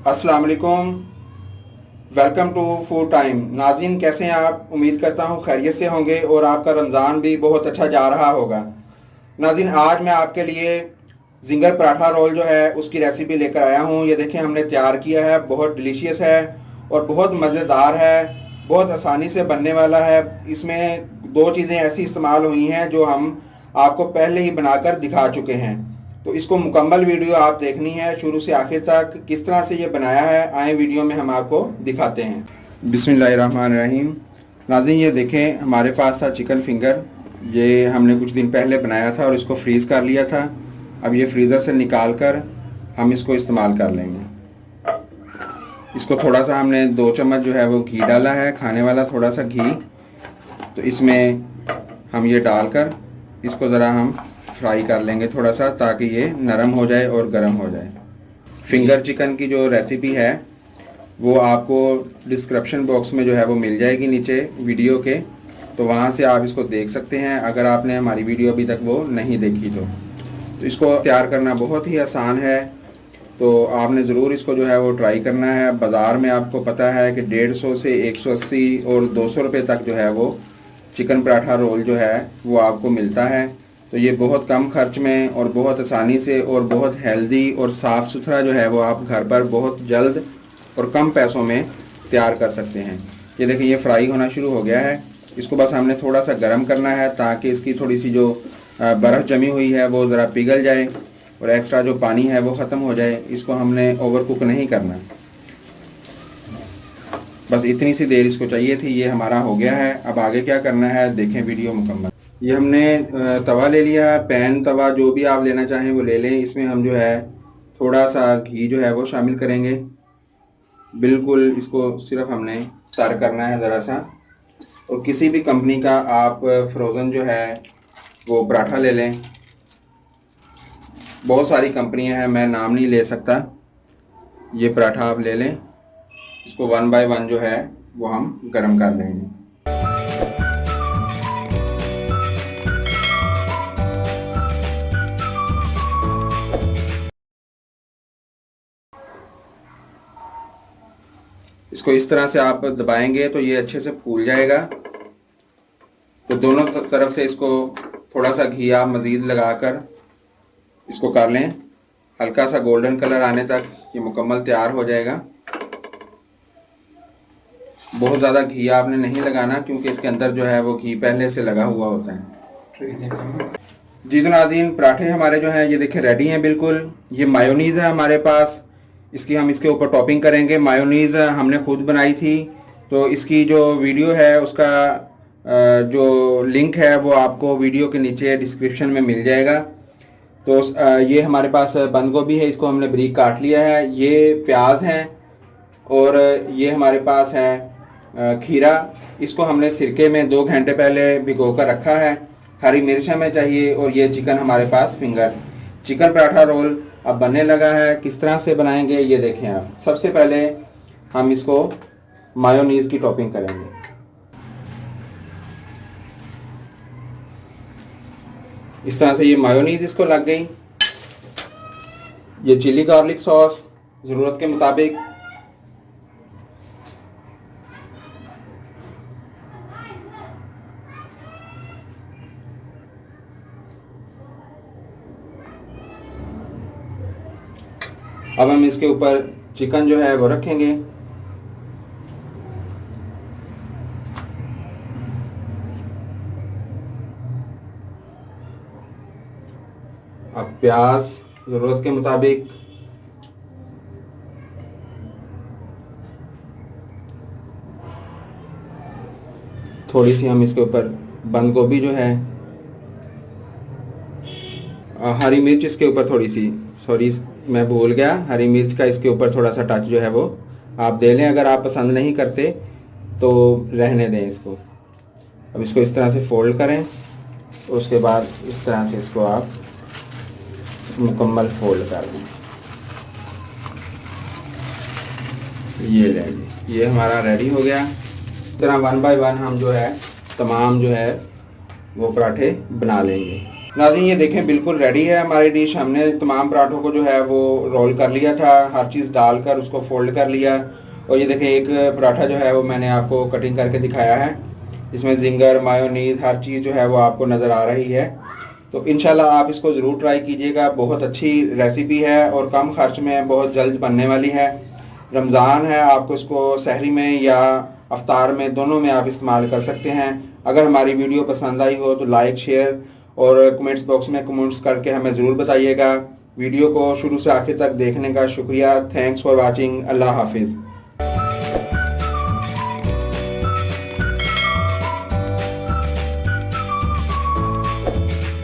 अस्सलाम वालेकुम। Welcome to food time. नाज़रीन, कैसे हैं आप? उम्मीद करता हूँ खैरियत से होंगे और आपका रमज़ान भी बहुत अच्छा जा रहा होगा। नाज़रीन, आज मैं आपके लिए जिंगर पराठा रोल जो है उसकी रेसिपी लेकर आया हूँ। ये देखें, हमने तैयार किया है। बहुत डिलीशियस है और बहुत मज़ेदार है। बहुत आसानी से बनने वाला है। इसमें दो चीज़ें ऐसी इस्तेमाल हुई हैं जो हम आपको पहले ही बनाकर दिखा चुके हैं। तो इसको मुकम्मल वीडियो आप देखनी है शुरू से आखिर तक। किस तरह से ये बनाया है, आए वीडियो में हम आपको दिखाते हैं। बिस्मिल्लाहिर्रहमानिर्रहीम। नाज़रीन, ये देखें, हमारे पास था चिकन फिंगर। ये हमने कुछ दिन पहले बनाया था और इसको फ्रीज़ कर लिया था। अब ये फ्रीज़र से निकाल कर हम इसको इस्तेमाल कर लेंगे। इसको थोड़ा सा हमने 2 चम्मच जो है वो घी डाला है, खाने वाला थोड़ा सा घी। तो इसमें हम ये डालकर इसको ज़रा हम फ्राई कर लेंगे थोड़ा सा, ताकि ये नरम हो जाए और गर्म हो जाए। फिंगर चिकन की जो रेसिपी है वो आपको डिस्क्रिप्शन बॉक्स में जो है वो मिल जाएगी नीचे वीडियो के। तो वहाँ से आप इसको देख सकते हैं, अगर आपने हमारी वीडियो अभी तक वो नहीं देखी तो। इसको तैयार करना बहुत ही आसान है, तो आपने ज़रूर इसको जो है वो ट्राई करना है। बाज़ार में आपको पता है कि 150 से 180 और 200 रुपये तक जो है वो चिकन पराठा रोल जो है वो आपको मिलता है। तो ये बहुत कम खर्च में और बहुत आसानी से और बहुत हेल्दी और साफ़ सुथरा जो है वो आप घर पर बहुत जल्द और कम पैसों में तैयार कर सकते हैं। ये देखिए, ये फ्राई होना शुरू हो गया है। इसको बस हमने थोड़ा सा गर्म करना है, ताकि इसकी थोड़ी सी जो बर्फ़ जमी हुई है वो ज़रा पिघल जाए और एक्स्ट्रा जो पानी है वो ख़त्म हो जाए। इसको हमने ओवर कुक नहीं करना, बस इतनी सी देर इसको चाहिए थी। ये हमारा हो गया है। अब आगे क्या करना है देखें वीडियो मुकम्मल। ये हमने तवा ले लिया है, पैन तवा जो भी आप लेना चाहें वो ले लें। इसमें हम जो है थोड़ा सा घी जो है वो शामिल करेंगे। बिल्कुल इसको सिर्फ हमने तर करना है ज़रा सा। और किसी भी कंपनी का आप फ्रोज़न जो है वो पराठा ले लें। बहुत सारी कंपनियां हैं, मैं नाम नहीं ले सकता। ये पराठा आप ले लें। इसको 1 बाय 1 जो है वो हम गरम कर लेंगे। इसको इस तरह से आप दबाएंगे तो ये अच्छे से फूल जाएगा। तो दोनों तरफ से इसको थोड़ा सा घी आप मज़ीद लगाकर इसको कर लें। हल्का सा गोल्डन कलर आने तक ये मुकम्मल तैयार हो जाएगा। बहुत ज़्यादा घी आपने नहीं लगाना, क्योंकि इसके अंदर जो है वो घी पहले से लगा हुआ होता है। जी तो नाज़रीन, पराठे हमारे जो हैं ये देखें रेडी हैं बिल्कुल। ये मायोनीज़ है हमारे पास, इसकी हम इसके ऊपर टॉपिंग करेंगे। मायोनीज़ हमने खुद बनाई थी, तो इसकी जो वीडियो है उसका जो लिंक है वो आपको वीडियो के नीचे डिस्क्रिप्शन में मिल जाएगा। तो ये हमारे पास बंद गोभी है, इसको हमने बारीक काट लिया है। ये प्याज हैं और ये हमारे पास है खीरा। इसको हमने सिरके में 2 घंटे पहले भिगो कर रखा है। हरी मिर्च हमें चाहिए और ये चिकन हमारे पास फिंगर। चिकन पराठा रोल अब बनने लगा है। किस तरह से बनाएंगे ये देखें आप। सबसे पहले हम इसको मायोनीज़ की टॉपिंग करेंगे। इस तरह से ये मायोनीज़ इसको लग गई। ये चिली गार्लिक सॉस ज़रूरत के मुताबिक। अब हम इसके ऊपर चिकन जो है वो रखेंगे। अब प्याज ज़रूरत के मुताबिक। थोड़ी सी हम इसके ऊपर बंद गोभी जो है, हरी मिर्च इसके ऊपर थोड़ी सी, सॉरी मैं भूल गया, हरी मिर्च का इसके ऊपर थोड़ा सा टच जो है वो आप दे लें। अगर आप पसंद नहीं करते तो रहने दें इसको। अब इसको इस तरह से फोल्ड करें और उसके बाद इस तरह से इसको आप मुकम्मल फोल्ड कर दें। ये लें, ये हमारा रेडी हो गया। इस तरह 1 बाय 1 हम जो है तमाम जो है वो पराठे बना लेंगे। नाज़रीन ये देखें बिल्कुल रेडी है हमारी डिश। हमने तमाम पराठों को जो है वो रोल कर लिया था, हर चीज़ डालकर उसको फोल्ड कर लिया। और ये देखें एक पराठा जो है वो मैंने आपको कटिंग करके दिखाया है। इसमें जिंगर, मायोनीज़, हर चीज़ जो है वो आपको नज़र आ रही है। तो इंशाल्लाह आप इसको ज़रूर ट्राई कीजिएगा। बहुत अच्छी रेसिपी है और कम खर्च में बहुत जल्द बनने वाली है। रमज़ान है, आपको इसको सहरी में या अफ्तार में, दोनों में आप इस्तेमाल कर सकते हैं। अगर हमारी वीडियो पसंद आई हो तो लाइक, शेयर और कमेंट्स बॉक्स में कमेंट्स करके हमें ज़रूर बताइएगा। वीडियो को शुरू से आखिर तक देखने का शुक्रिया। Thanks for watching. अल्लाह हाफिज़।